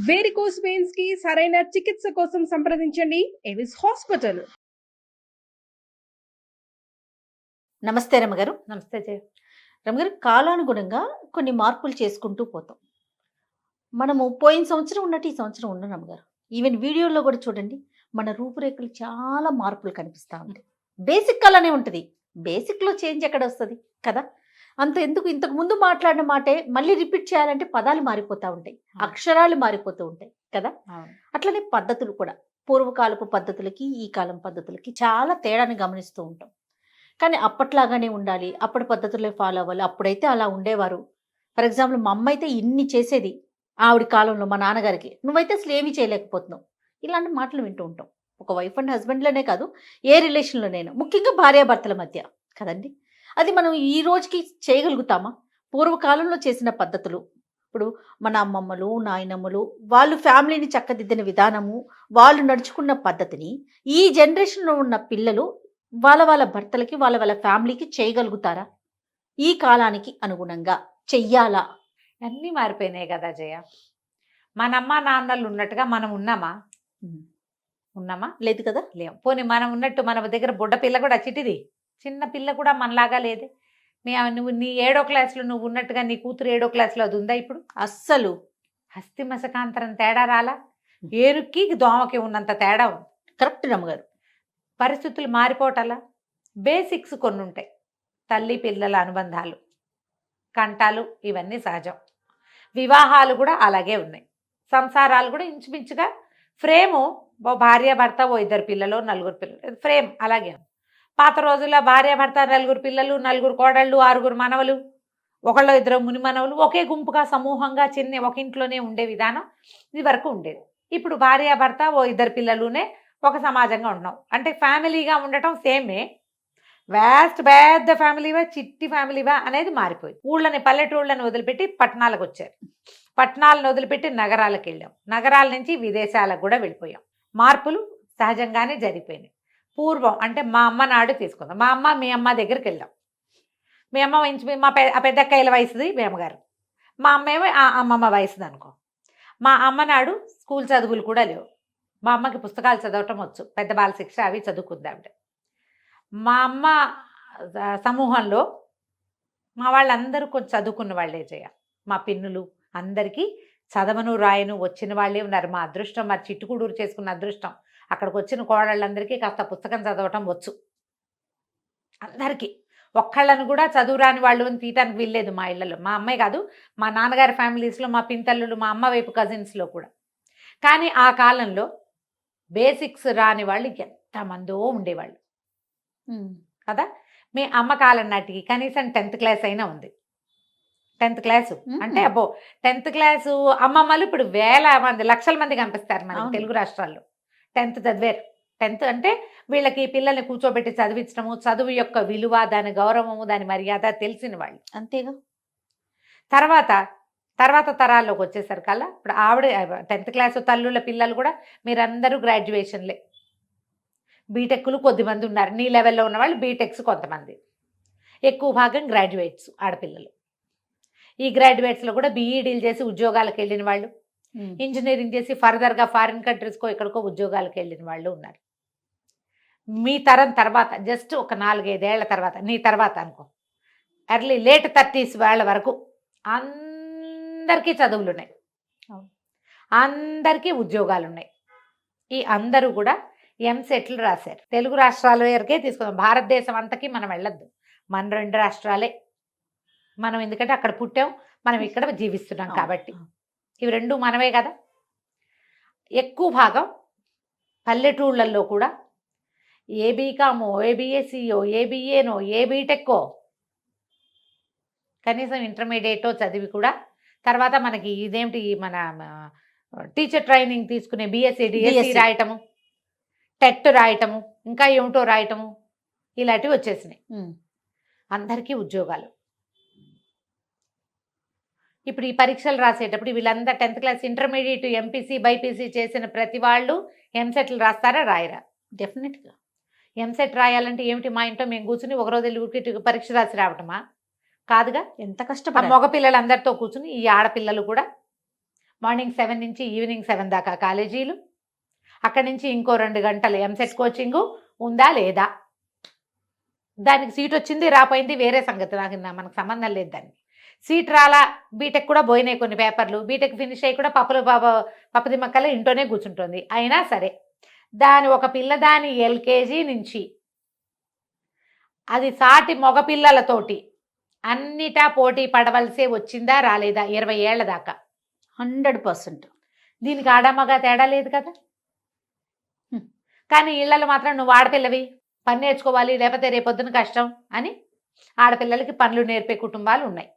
Varicose veins కి సరైన చికిత్స కోసం సంప్రదించండి ఎవిస్ హాస్పిటల్. నమస్తే రమగారు. నమస్తే జయ. రమగారు, కాలానుగుణంగా కొన్ని మార్పులు చేసుకుంటూ పోతాం. మనము పోయిన సంవత్సరం ఉన్నట్టు ఈ సంవత్సరం ఉన్నాం రమగారు. ఈవెన్ వీడియోలో కూడా చూడండి, మన రూపురేఖలు చాలా మార్పులు కనిపిస్తూ ఉంటాయి. బేసిక్ అలానే ఉంటుంది. బేసిక్లో చేంజ్ ఎక్కడ వస్తుంది కదా. అంత ఎందుకు ఇంతకు ముందు మాట్లాడిన మాటే మళ్ళీ రిపీట్ చేయాలంటే పదాలు మారిపోతూ ఉంటాయి, అక్షరాలు మారిపోతూ ఉంటాయి కదా. అట్లనే పద్ధతులు కూడా పూర్వకాలపు పద్ధతులకి ఈ కాలం పద్ధతులకి చాలా తేడాని గమనిస్తూ ఉంటాం. కానీ అప్పట్లాగానే ఉండాలి, అప్పటి పద్ధతులే ఫాలో అవ్వాలి. అప్పుడైతే అలా ఉండేవారు. ఫర్ ఎగ్జాంపుల్ మా అమ్మ అయితే ఇన్ని చేసేది ఆవిడ కాలంలో, మా నాన్నగారికి నువ్వైతే అసలు ఏమీ చేయలేకపోతున్నావు, ఇలాంటి మాటలు వింటూ ఉంటాం. ఒక వైఫ్ అండ్ హస్బెండ్లోనే కాదు, ఏ రిలేషన్లోనైనా, ముఖ్యంగా భార్యాభర్తల మధ్య కదండి. అది మనం ఈ రోజుకి చేయగలుగుతామా? పూర్వకాలంలో చేసిన పద్ధతులు, ఇప్పుడు మన అమ్మమ్మలు నాయనమ్మలు వాళ్ళు ఫ్యామిలీని చక్కదిద్దిన విధానము, వాళ్ళు నడుచుకున్న పద్ధతిని ఈ జనరేషన్లో ఉన్న పిల్లలు వాళ్ళ వాళ్ళ భర్తలకి వాళ్ళ వాళ్ళ ఫ్యామిలీకి చేయగలుగుతారా? ఈ కాలానికి అనుగుణంగా చెయ్యాలా? అన్నీ మారిపోయినాయి కదా జయ. మన అమ్మ నాన్నలు ఉన్నట్టుగా మనం ఉన్నామా? ఉన్నామా? లేదు కదా. లేవు. పోనీ మనం ఉన్నట్టు మన దగ్గర బుడ్డ పిల్ల కూడా చిటిది చిన్న పిల్ల కూడా మనలాగా లేదే. నువ్వు నీ 7వ క్లాస్లో నువ్వు ఉన్నట్టుగా నీ కూతురు 7వ క్లాస్లో అది ఉందా ఇప్పుడు? అస్సలు హస్తి మసకాంతరం తేడా రాలా, ఏరుకి దోమకి ఉన్నంత తేడా ఉంది. కరెక్ట్ రమ్మగారు. పరిస్థితులు మారిపోవటాలా. బేసిక్స్ కొన్ని ఉంటాయి. తల్లి పిల్లల అనుబంధాలు, కంటాలు, ఇవన్నీ సహజం. వివాహాలు కూడా అలాగే ఉన్నాయి. సంసారాలు కూడా ఇంచుమించుగా ఫ్రేము, భార్య భర్త, ఓ 2 పిల్లలు 4 పిల్లలు, ఫ్రేమ్ అలాగే ఉంది. పాత రోజుల్లో భార్య భర్త 4 పిల్లలు, 4 కోడళ్ళు, 6 మనవలు, 1-2 ముని మనవలు, ఒకే గుంపుగా సమూహంగా చిన్న ఒక ఇంట్లోనే ఉండే విధానం ఇది వరకు ఉండేది. ఇప్పుడు భార్య భర్త, ఓ 2 పిల్లలునే ఒక సమాజంగా ఉంటున్నాం. అంటే ఫ్యామిలీగా ఉండటం సేమే, వ్యాస్ట్ పెద్ద ఫ్యామిలీవా చిట్టి ఫ్యామిలీవా అనేది మారిపోయింది. పల్లెటూళ్ళని వదిలిపెట్టి పట్టణాలకు వచ్చారు, పట్టణాలను వదిలిపెట్టి నగరాలకు వెళ్ళాం, నగరాల నుంచి విదేశాలకు కూడా వెళ్ళిపోయాం. మార్పులు సహజంగానే జరిగిపోయినాయి. పూర్వం అంటే మా అమ్మ నాడు తీసుకుందాం. మా అమ్మ మీ అమ్మ దగ్గరికి వెళ్ళాం. మీ అమ్మ మా పెద్దక్కయ్యల వయసుది మీ అమ్మగారు, మా అమ్మ ఏమో ఆ అమ్మమ్మ వయసుది అనుకో. మా అమ్మ నాడు స్కూల్ చదువులు కూడా లేవు. మా అమ్మకి పుస్తకాలు చదవటం వచ్చు, పెద్ద బాల శిక్ష అవి చదువుకుంది ఆవిడ. మా అమ్మ సమూహంలో మా వాళ్ళందరూ కొంచెం చదువుకున్న వాళ్ళే చేయ. మా పిన్నులు అందరికీ చదవను రాయను వచ్చిన వాళ్ళే ఉన్నారు. మా అదృష్టం, మరి చిట్టుకూడూరు చేసుకున్న అదృష్టం. అక్కడికి వచ్చిన కోడళ్ళందరికీ కాస్త పుస్తకం చదవటం వచ్చు అందరికీ. ఒక్కళ్ళని కూడా చదువు రాని వాళ్ళు అని తీయటానికి వీల్లేదు మా ఇళ్ళలో. మా అమ్మాయి కాదు, మా నాన్నగారి ఫ్యామిలీస్లో, మా పింతల్లులు, మా అమ్మ వైపు కజిన్స్లో కూడా. కానీ ఆ కాలంలో బేసిక్స్ రాని వాళ్ళు ఎంతమందో ఉండేవాళ్ళు కదా. మీ అమ్మ కాలం నాటికి కనీసం 10th క్లాస్ అయినా ఉంది. 10th క్లాసు అంటే అబ్బో, 10th క్లాసు అమ్మమ్మలు ఇప్పుడు వేల మంది, లక్షల మంది కనిపిస్తారు మన తెలుగు రాష్ట్రాల్లో. 10th చదివారు. 10th అంటే వీళ్ళకి పిల్లల్ని కూర్చోబెట్టి చదివించడము, చదువు యొక్క విలువ, దాని గౌరవము, దాని మర్యాద తెలిసిన వాళ్ళు. అంతేగా. తర్వాత తరాల్లోకి వచ్చేసరికల్లా ఇప్పుడు ఆవిడ 10th క్లాసు తల్లుల పిల్లలు కూడా మీరందరూ గ్రాడ్యుయేషన్లే. బీటెక్లు కొద్దిమంది ఉన్నారు, నీ లెవెల్లో ఉన్న వాళ్ళు బీటెక్స్ కొంతమంది, ఎక్కువ భాగం గ్రాడ్యుయేట్స్ ఆడపిల్లలు. ఈ గ్రాడ్యుయేట్స్లో కూడా బీఈడీలు చేసి ఉద్యోగాలకు వెళ్ళిన వాళ్ళు, ఇంజనీరింగ్ చేసి ఫర్దర్గా ఫారిన్ కంట్రీస్కో ఎక్కడికో ఉద్యోగాలకు వెళ్ళిన వాళ్ళు ఉన్నారు. మీ తరం తర్వాత జస్ట్ ఒక 4-5 ఏళ్ల తర్వాత, నీ తర్వాత అనుకో, లేట్ 30s వాళ్ళ వరకు అందరికీ చదువులు ఉన్నాయి, అందరికీ ఉద్యోగాలు ఉన్నాయి. ఈ అందరూ కూడా ఎంసెట్లు రాశారు. తెలుగు రాష్ట్రాల వరకే తీసుకుందాం, భారతదేశం అంతకీ మనం వెళ్ళొద్దు. మన 2 రాష్ట్రాలే మనం, ఎందుకంటే అక్కడ పుట్టాం, మనం ఇక్కడ జీవిస్తున్నాం కాబట్టి. ఇవి 2 మనమే కదా. ఎక్కువ భాగం పల్లెటూళ్ళల్లో కూడా ఏ బీకామో, ఏ బీఎస్సీయో, ఏ బీఏనో, ఏ బీటెక్కో, కనీసం ఇంటర్మీడియటో చదివి కూడా తర్వాత మనకి ఇదేమిటి మన టీచర్ ట్రైనింగ్ తీసుకునే బీఎస్సీ డిఎస్సీ రాయటము, టెట్ రాయటము, ఇంకా ఏమిటో రాయటము, ఇలాంటివి వచ్చేసినాయి. అందరికీ ఉద్యోగాలు. ఇప్పుడు ఈ పరీక్షలు రాసేటప్పుడు వీళ్ళందరూ 10th class, intermediate, MPC, BiPC చేసిన ప్రతి వాళ్ళు ఎంసెట్లు రాస్తారా? రాయరా? డెఫినెట్గా. ఎంసెట్ రాయాలంటే ఏమిటి, మా ఇంట్లో మేము కూర్చుని ఒకరోజు వెళ్ళి పరీక్ష రాసి రావటమా? కాదుగా. ఎంత కష్టపడి మగ పిల్లలందరితో కూర్చుని ఈ ఆడపిల్లలు కూడా మార్నింగ్ 7 నుంచి ఈవినింగ్ 7 దాకా కాలేజీలు, అక్కడి నుంచి ఇంకో 2 గంటలు ఎంసెట్ కోచింగు ఉందా లేదా, దానికి సీట్ వచ్చింది రాపోయింది వేరే సంగతి, మనకు సంబంధం లేదు దానికి. సీట్ రాలా, బీటెక్ కూడా పోయినాయి కొన్ని పేపర్లు, బీటెక్ ఫినిష్ అయ్యి కూడా పప్పది మక్కల ఇంట్లోనే కూర్చుంటుంది. అయినా సరే ఒక పిల్ల దాని ఎల్కేజీ నుంచి అది సాటి మగపిల్లలతోటి అన్నిటా పోటీ పడవలసే వచ్చిందా రాలేదా 20 ఏళ్ల దాకా? 100%. దీనికి ఆడమగా తేడా లేదు కదా. కానీ ఇళ్లలో మాత్రం నువ్వు ఆడపిల్లవి పని నేర్చుకోవాలి, లేకపోతే రేపొద్దున కష్టం అని ఆడపిల్లలకి పనులు నేర్పే కుటుంబాలు ఉన్నాయి,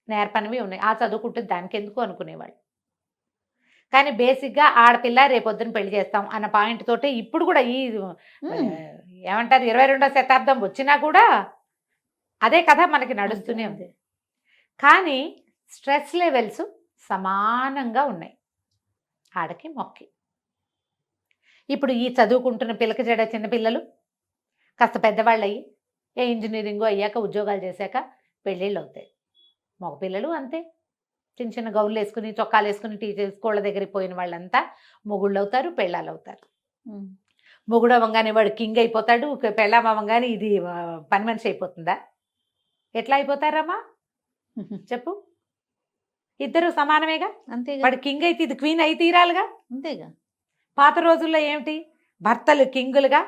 నేర్పనివి ఉన్నాయి. ఆ చదువుకుంటుంది దానికి ఎందుకు అనుకునేవాళ్ళు. కానీ బేసిక్గా ఆడపిల్ల రేపొద్దున పెళ్లి చేస్తాం అన్న పాయింట్ తోటి ఇప్పుడు కూడా ఈ ఏమంటారు 22వ శతాబ్దం వచ్చినా కూడా అదే కథ మనకి నడుస్తూనే ఉంది. కానీ స్ట్రెస్ లెవెల్స్ సమానంగా ఉన్నాయి ఆడకి మొక్కి. ఇప్పుడు ఈ చదువుకుంటున్న పిల్లకి జడ చిన్నపిల్లలు కాస్త పెద్దవాళ్ళు అయ్యి ఇంజనీరింగ్ అయ్యాక ఉద్యోగాలు చేశాక పెళ్ళిళ్ళు అవుతాయి. మగపిల్లలు అంతే, చిన్న చిన్న గౌన్లు వేసుకుని చొక్కాలు వేసుకుని టీచర్ స్కూళ్ళ దగ్గరికి పోయిన వాళ్ళంతా మొగుళ్ళు అవుతారు, పెళ్ళాలు అవుతారు. మొగుడు అవ్వగానే వాడు కింగ్ అయిపోతాడు, పెళ్ళాం అవ్వగానే ఇది పని మనిషి అయిపోతుందా? ఎట్లా అయిపోతారమ్మా చెప్పు? ఇద్దరు సమానమేగా. అంతే. వాడు కింగ్ అయితే ఇది క్వీన్ అయి తీరాలిగా. అంతేగా. పాత రోజుల్లో ఏమిటి, భర్తలు కింగులుగా,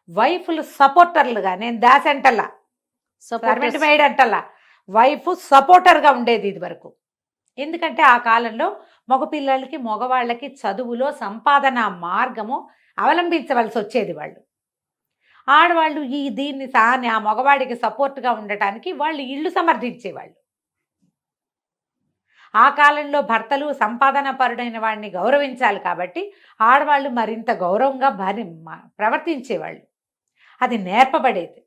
వైఫ్లు సపోర్టర్లుగా. నేను దాస్ అంటల్లా, సర్వెంట్ మేడ్ అంటల్లా, వైఫ్ సపోర్టర్గా ఉండేది ఇది వరకు. ఎందుకంటే ఆ కాలంలో మగపిల్లలకి మగవాళ్ళకి చదువులో సంపాదన మార్గము అవలంబించవలసి వచ్చేది. వాళ్ళు ఆడవాళ్ళు దీన్ని ఆ మగవాడికి సపోర్ట్గా ఉండటానికి వాళ్ళు ఇళ్ళు సమర్థించేవాళ్ళు. ఆ కాలంలో భర్తలు సంపాదన పరుడైన వాడిని గౌరవించాలి కాబట్టి ఆడవాళ్ళు మరింత గౌరవంగా ప్రవర్తించేవాళ్ళు. అది నేర్పబడేది.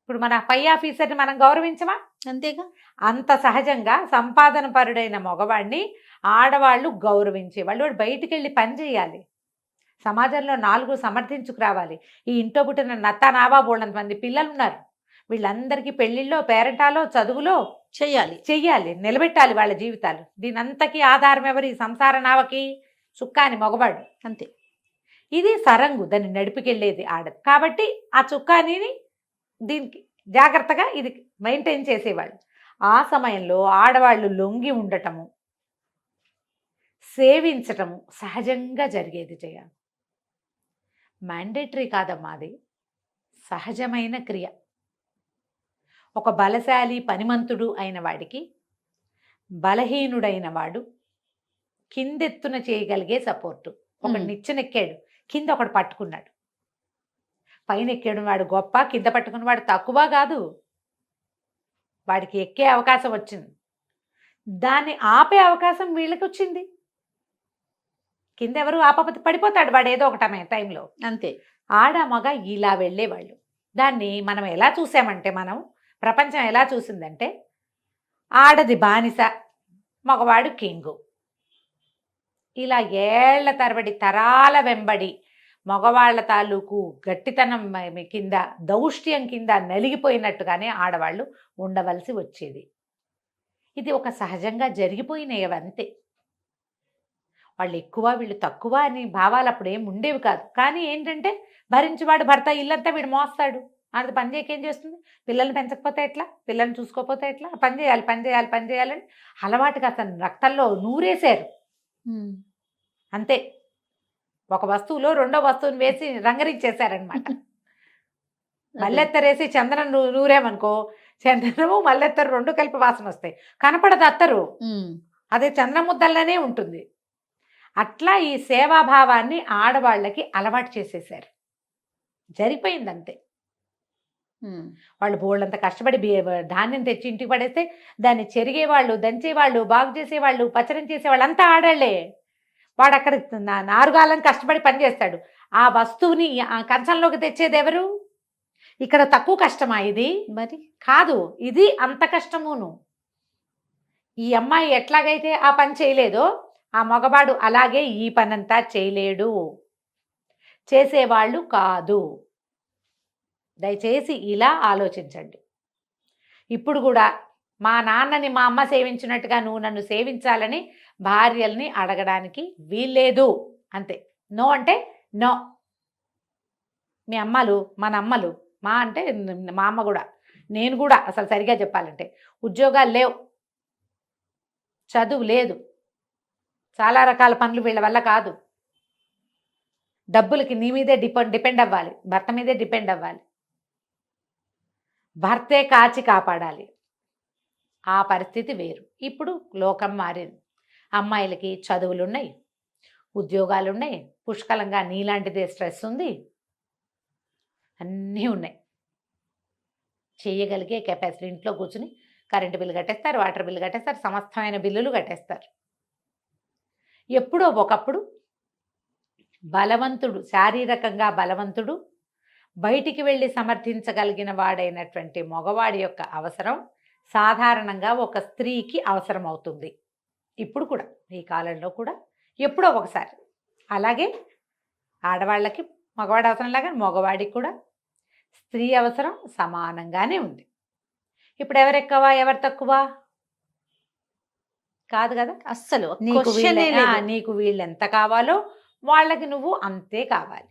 ఇప్పుడు మన పై ఆఫీసర్ని మనం గౌరవించమా? అంతేగా. అంత సహజంగా సంపాదన పరుడైన మగవాడిని ఆడవాళ్ళు గౌరవించేవాళ్ళు. వాడు బయటికి వెళ్ళి పని చేయాలి, సమాజంలో 4 సమర్థించుకురావాలి. ఈ ఇంట్లో పుట్టిన నత్తా నావా బోళ్ళంత మంది పిల్లలు ఉన్నారు, వీళ్ళందరికీ పెళ్లిళ్ళో పేరెంటాలో చదువులో చెయ్యాలి, నిలబెట్టాలి వాళ్ళ జీవితాలు. దీనంతకీ ఆధారం ఎవరు? ఈ సంసార నావకి చుక్కాని మగవాడు. అంతే. ఇది సరంగు, దాన్ని నడిపికెళ్ళేది ఆడది. కాబట్టి ఆ చుక్కానిని దీనికి జాగ్రత్తగా ఇది మెయింటైన్ చేసేవాళ్ళు. ఆ సమయంలో ఆడవాళ్ళు లొంగి ఉండటము, సేవించటము సహజంగా జరిగేది. చేయాలి, మ్యాండేటరీ కాదమ్మా, అది సహజమైన క్రియ. ఒక బలశాలి పనిమంతుడు అయిన వాడికి బలహీనుడైన వాడు కిందెత్తున చేయగలిగే సపోర్టు. ఒకడు నిచ్చెనెక్కాడు, కింద ఒకడు పట్టుకున్నాడు. పైన ఎక్కాడు వాడు గొప్ప, కింద పట్టుకున్న వాడు తక్కువ కాదు. వాడికి ఎక్కే అవకాశం వచ్చింది, దాన్ని ఆపే అవకాశం వీళ్ళకి వచ్చింది. కింద ఎవరు ఆపకపోతే పడిపోతాడు వాడు ఏదో ఒక టైంలో. అంతే. ఆడ మగ ఇలా వెళ్ళేవాళ్ళు. దాన్ని మనం ఎలా చూసామంటే, మనం ప్రపంచం ఎలా చూసిందంటే, ఆడది బానిస, మగవాడు కింగు. ఇలా ఏళ్ల తరబడి తరాల వెంబడి మగవాళ్ల తాలూకు గట్టితనం కింద, దౌష్ట్యం కింద నలిగిపోయినట్టుగానే ఆడవాళ్ళు ఉండవలసి వచ్చేది. ఇది ఒక సహజంగా జరిగిపోయినవంతే. వాళ్ళు ఎక్కువ వీళ్ళు తక్కువ అని భావాలు అప్పుడు ఏం ఉండేవి కాదు. కానీ ఏంటంటే భరించేవాడు భర్త, ఇల్లంతా వీడు మోస్తాడు. ఆడది పని చేయకేం చేస్తుంది? పిల్లల్ని పెంచకపోతే ఎట్లా, పిల్లల్ని చూసుకోకపోతే ఎట్లా, పని చేయాలి పని చేయాలి పని చేయాలని అలవాటుగా అతను రక్తంలో నూరేశారు. అంతే. ఒక వస్తువులో రెండో వస్తువుని వేసి రంగరించేశారనమాట. మల్లెత్తరేసి చందనం నూరేమనుకో, చందనము మల్లెత్తరు 2 కలిపి వాసన వస్తాయి, కనపడదు అత్తరు, అదే చందన ముద్దల్లోనే ఉంటుంది. అట్లా ఈ సేవాభావాన్ని ఆడవాళ్ళకి అలవాటు చేసేసారు. జరిగిపోయిందంతే. వాళ్ళు బోళ్ళంత కష్టపడి ధాన్యం తెచ్చి ఇంటికి పడేస్తే దాన్ని చెరిగేవాళ్ళు, దంచేవాళ్ళు, బాగు చేసేవాళ్ళు, పచ్చరం చేసేవాళ్ళు అంతా ఆడాళ్లే. వాడు అక్కడ నారుగాలం కష్టపడి పనిచేస్తాడు. ఆ వస్తువుని ఆ కంచంలోకి తెచ్చేది ఎవరు? ఇక్కడ తక్కువ కష్టమా ఇది? మరి కాదు, ఇది అంత కష్టమును. ఈ అమ్మాయి ఎట్లాగైతే ఆ పని చేయలేదో ఆ మగవాడు అలాగే ఈ పనంతా చేయలేడు, చేసేవాళ్ళు కాదు. దయచేసి ఇలా ఆలోచించండి. ఇప్పుడు కూడా మా నాన్నని మా అమ్మ సేవించినట్టుగా నువ్వు నన్ను సేవించాలని భార్యల్ని అడగడానికి వీల్లేదు. అంతే. నో అంటే నో. మీ అమ్మలు మన అమ్మలు మా అంటే మా అమ్మ కూడా నేను కూడా అసలు సరిగా చెప్పాలంటే ఉద్యోగాలు లేవు, చదువు లేదు, చాలా రకాల పనులు వీళ్ళ వల్ల కాదు. డబ్బులకి నీ మీదే డిపెండ్ అవ్వాలి, భర్త మీదే డిపెండ్ అవ్వాలి, భర్తే కాచి కాపాడాలి. ఆ పరిస్థితి వేరు. ఇప్పుడు లోకం మారింది. అమ్మాయిలకి చదువులు ఉన్నాయి, ఉద్యోగాలు ఉన్నాయి, పుష్కలంగా నీలాంటిదే స్ట్రెస్ ఉంది, అన్నీ ఉన్నాయి. చేయగలిగే కెపాసిటీ. ఇంట్లో కూర్చుని కరెంటు బిల్లు కట్టేస్తారు, వాటర్ బిల్లు కట్టేస్తారు, సమస్తమైన బిల్లులు కట్టేస్తారు. ఎప్పుడో ఒకప్పుడు బలవంతుడు, శారీరకంగా బలవంతుడు, బయటికి వెళ్ళి సమర్థించగలిగిన వాడైనటువంటి మగవాడి యొక్క అవసరం సాధారణంగా ఒక స్త్రీకి అవసరం అవుతుంది. ఇప్పుడు కూడా ఈ కాలంలో కూడా ఎప్పుడో ఒకసారి. అలాగే ఆడవాళ్ళకి మగవాడి అవసరం లాగా మగవాడికి కూడా స్త్రీ అవసరం సమానంగానే ఉంది. ఇప్పుడు ఎవరెక్కువ ఎవరు తక్కువ కాదు కదా. అస్సలు నీకు క్వశ్చనే లేదు. నీకు వీళ్ళు ఎంత కావాలో వాళ్ళకి నువ్వు అంతే కావాలి.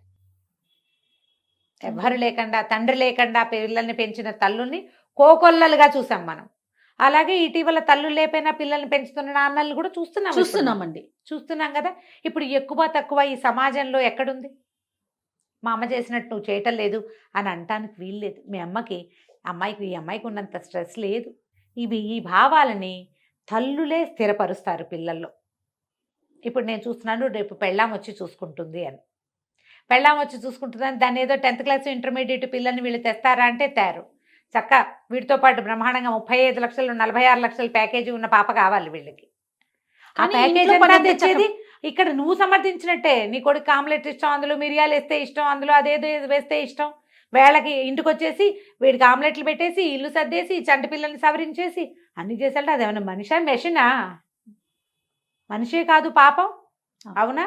ఎవరు లేకుండా, తండ్రి లేకుండా పిల్లల్ని పెంచిన తల్లుల్ని కోకొల్లలుగా చూసాం మనం. అలాగే ఇటీవల తల్లు లేకపోయినా పిల్లల్ని పెంచుతున్న నాన్నల్ని కూడా చూస్తున్నామండి. చూస్తున్నాం కదా. ఇప్పుడు ఎక్కువ తక్కువ ఈ సమాజంలో ఎక్కడుంది? మా అమ్మ చేసినట్టు నువ్వు చేయటం లేదు అని అనటానికి వీల్లేదు. మీ అమ్మకి ఈ అమ్మాయికి ఉన్నంత స్ట్రెస్ లేదు. ఈ భావాలని తల్లులే స్థిరపరుస్తారు పిల్లల్లో. ఇప్పుడు నేను చూస్తున్నాను, రేపు పెళ్ళాం వచ్చి చూసుకుంటుంది అని. పెళ్ళాం వచ్చి చూసుకుంటుందని దాన్ని ఏదో 10th క్లాస్ ఇంటర్మీడియట్ పిల్లల్ని వీళ్ళు తెస్తారా అంటే తేరు. చక్క వీటితో పాటు బ్రహ్మాండంగా 35 లక్షలు 46 లక్షల ప్యాకేజీ ఉన్న పాప కావాలి వీళ్ళకి. ఆ ప్యాకేజ్ అంతా తెచ్చేది ఇక్కడ నువ్వు సమర్థించినట్టే. నీ కొడుకు ఆమ్లెట్ ఇష్టం, అందులో మిరియాలు వేస్తే ఇష్టం, అందులో అదేదో వేస్తే ఇష్టం. వేళకి ఇంటికి వచ్చేసి వీడికి ఆమ్లెట్లు పెట్టేసి, ఇల్లు సర్దేసి, చంటి పిల్లల్ని సవరించేసి అన్ని చేసాలంటే అదేమన్నా మనిషా మెషినా? మనిషే కాదు పాపం. అవునా?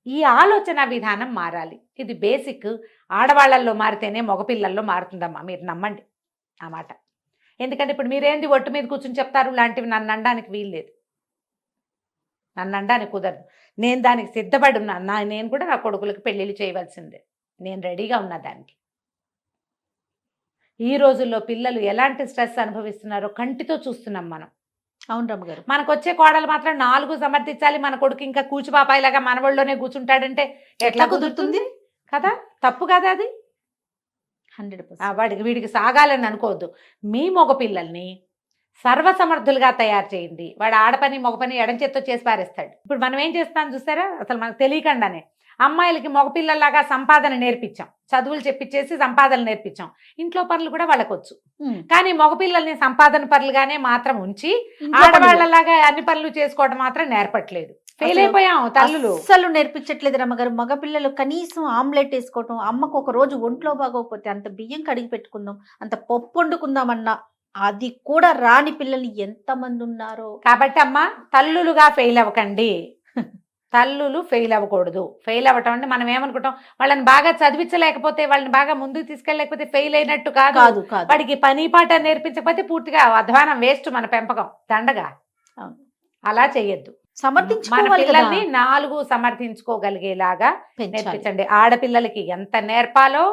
ఈ ఆలోచన విధానం మారాలి. ఇది బేసిక్. ఆడవాళ్ళల్లో మారితేనే మగపిల్లల్లో మారుతుందమ్మా, మీరు నమ్మండి ఆ మాట. ఎందుకంటే ఇప్పుడు మీరేంది ఒట్టు మీద కూర్చుని చెప్తారు లాంటివి నన్ను అనడానికి వీల్లేదు, నన్ను అనడానికి కుదరదు. నేను దానికి సిద్ధపడి ఉన్నా. నేను కూడా నా కొడుకులకు పెళ్ళిళ్ళు చేయవలసిందే, నేను రెడీగా ఉన్నా దానికి. ఈ రోజుల్లో పిల్లలు ఎలాంటి స్ట్రెస్ అనుభవిస్తున్నారో కంటితో చూస్తున్నాం మనం. అవును రమ్మగారు. మనకు వచ్చే కోడలు మాత్రం 4 సమర్థించాలి, మన కొడుకు ఇంకా కూచిపాపాయిలాగా మనవళ్ళలోనే కూర్చుంటాడంటే ఎట్లా కుదురుతుంది కదా? తప్పు కదా అది. 100%. వీడికి సాగాలని అనుకోవద్దు. మీ మగ పిల్లల్ని సర్వసమర్థులుగా తయారు చేయండి. వాడు ఆడపని మగ పని ఎడం చేత్తో చేసి పారేస్తాడు. ఇప్పుడు మనం ఏం చేస్తాం చూసారా? అసలు మనకు తెలియకుండానే అమ్మాయిలకి మగపిల్లలాగా సంపాదన నేర్పించాం, చదువులు చెప్పించేసి సంపాదన నేర్పించాం. ఇంట్లో పనులు కూడా వాళ్ళకు వచ్చు. కానీ మగపిల్లల్ని సంపాదన పనులుగానే మాత్రం ఉంచి ఆడవాళ్ళలాగా అన్ని పనులు చేసుకోవడం మాత్రం నేర్పట్లేదు. ఫెయిల్ అయిపోయాం తల్లులు. అసలు నేర్పించట్లేదు రమ్మగారు. మగపిల్లలు కనీసం ఆమ్లెట్ వేసుకోవటం, అమ్మకు ఒక రోజు ఒంట్లో బాగోకపోతే అంత బియ్యం కడిగి పెట్టుకుందాం, అంత పప్పు వండుకుందామన్నా అది కూడా రాని పిల్లలు ఎంతమంది ఉన్నారో. కాబట్టి అమ్మ, తల్లులుగా ఫెయిల్ అవ్వకండి. తల్లులు ఫెయిల్ అవ్వకూడదు. ఫెయిల్ అవ్వటం అంటే మనం ఏమనుకుంటాం, వాళ్ళని బాగా చదివించలేకపోతే, వాళ్ళని బాగా ముందుకు తీసుకెళ్ళలేకపోతే ఫెయిల్ అయినట్టు కాదు. వాడికి పని పాట నేర్పించకపోతే పూర్తిగా అధ్వానం, వేస్ట్ మన పెంపకం, దండగా. అలా చెయ్యొద్దు. మన పిల్లల్ని 4 సమర్థించుకోగలిగేలాగా నేర్పించండి. ఆడపిల్లలకి ఎంత నేర్పాలో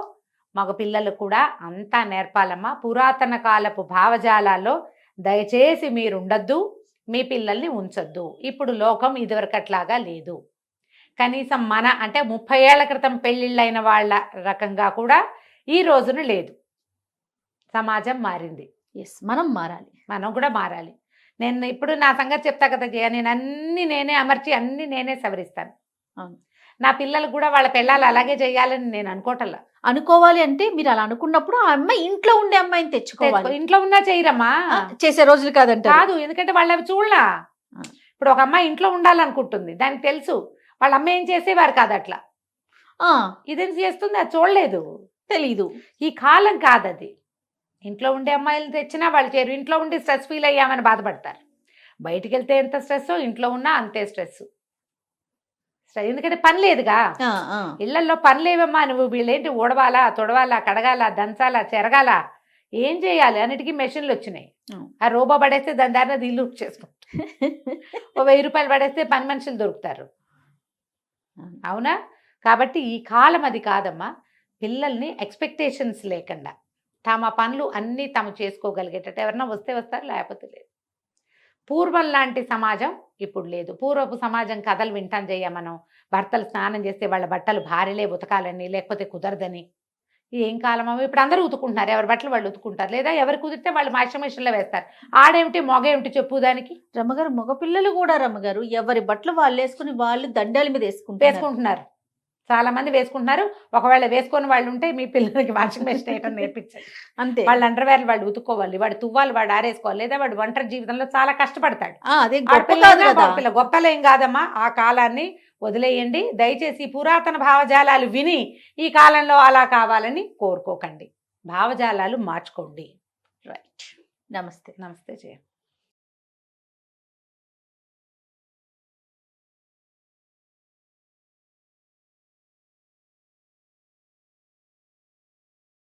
మగ పిల్లలకు కూడా అంతా నేర్పాలమ్మా. పురాతన కాలపు భావజాలాల్లో దయచేసి మీరు ఉండద్దు, మీ పిల్లల్ని ఉంచొద్దు. ఇప్పుడు లోకం ఇదివరకట్లాగా లేదు. కనీసం మన అంటే 30 ఏళ్ల క్రితం పెళ్ళిళ్ళైన వాళ్ళ రకంగా కూడా ఈ రోజున లేదు. సమాజం మారింది. మనం మారాలి, మనం కూడా మారాలి. నేను ఇప్పుడు నా సంగతి చెప్తా కదా జయ, నేను అన్ని నేనే అమర్చి అన్ని నేనే సవరిస్తాను. నా పిల్లలు కూడా వాళ్ళ పిల్లలు అలాగే చేయాలని నేను అనుకోవటల్లా. అనుకోవాలి అంటే మీరు అలా అనుకున్నప్పుడు ఆ అమ్మాయి ఇంట్లో ఉండే అమ్మాయిని తెచ్చుకోవాలి. ఇంట్లో ఉన్నా చేయరమ్మా, చేసే రోజులు కాదంట. కాదు, ఎందుకంటే వాళ్ళు అవి చూడలా. ఇప్పుడు ఒక అమ్మాయి ఇంట్లో ఉండాలనుకుంటుంది, దానికి తెలుసు వాళ్ళ అమ్మ ఏం చేసేవారు కాదు అట్లా. ఇదేం చేస్తుంది అది చూడలేదు, తెలీదు. ఈ కాలం కాదు అది. ఇంట్లో ఉండే అమ్మాయిలు తెచ్చినా వాళ్ళు చేయరు. ఇంట్లో ఉండి స్ట్రెస్ ఫీల్ అయ్యామని బాధపడతారు. బయటికి వెళ్తే ఎంత స్ట్రెస్, ఇంట్లో ఉన్నా అంతే స్ట్రెస్. ఎందుకంటే పని లేదుగా. ఇళ్లలో పని లేవమ్మా. నువ్వు వీళ్ళేంటి ఊడవాలా, తొడవాలా, కడగాల, దంచాలా, చెరగాల, ఏం చేయాలి, అన్నిటికీ మెషిన్లు వచ్చినాయి. అవును. ఆ రోబో పడేస్తే దాని దారిన అది ఇల్లు చేసుకుంటాం. ఓ 1000 రూపాయలు పడేస్తే పని మనుషులు దొరుకుతారు. అవునా? కాబట్టి ఈ కాలం అది కాదమ్మా. పిల్లల్ని ఎక్స్పెక్టేషన్స్ లేకుండా తమ పనులు అన్నీ తాము చేసుకోగలిగేటట్టు, ఎవరన్నా వస్తే వస్తారు, లేకపోతే లేదు. పూర్వం లాంటి సమాజం ఇప్పుడు లేదు. పూర్వపు సమాజం కథలు వింటాం జయ్య మనం. భర్తలు స్నానం చేస్తే వాళ్ళ బట్టలు భార్యలే ఉతకాలని, లేకపోతే కుదరదని. ఏం కాలం అవి, ఇప్పుడు అందరూ ఉతుకుంటున్నారు, ఎవరి బట్టలు వాళ్ళు ఉతుకుంటారు, లేదా ఎవరు కుదిరితే వాళ్ళు వాషింగ్ మెషిన్లో వేస్తారు. ఆడేమిటి మొగేమిటి చెప్పు దానికి. రమ్మగారు మగపిల్లలు కూడా రమ్మగారు ఎవరి బట్టలు వాళ్ళు వేసుకుని వాళ్ళు దండాల మీద వేసుకుంటున్నారు. చాలా మంది వేసుకుంటున్నారు. ఒకవేళ వేసుకొని వాళ్ళు ఉంటే మీ పిల్లలకి వాషింగ్ మెషిన్ వేయటం నేర్పించండి. అంతే. వాళ్ళ అండర్వేర్లు వాళ్ళు ఉతుక్కోవాలి, వాడు తువ్వాలి వాడు ఆరేసుకోవాలి, లేదా వాడు ఒంటరి జీవితంలో చాలా కష్టపడతాడు. అదే పిల్ల గొప్పలేం కాదమ్మా. ఆ కాలాన్ని వదిలేయండి దయచేసి. పురాతన భావజాలాలు విని ఈ కాలంలో అలా కావాలని కోరుకోకండి. భావజాలాలు మార్చుకోండి. రైట్. నమస్తే. నమస్తే జయ.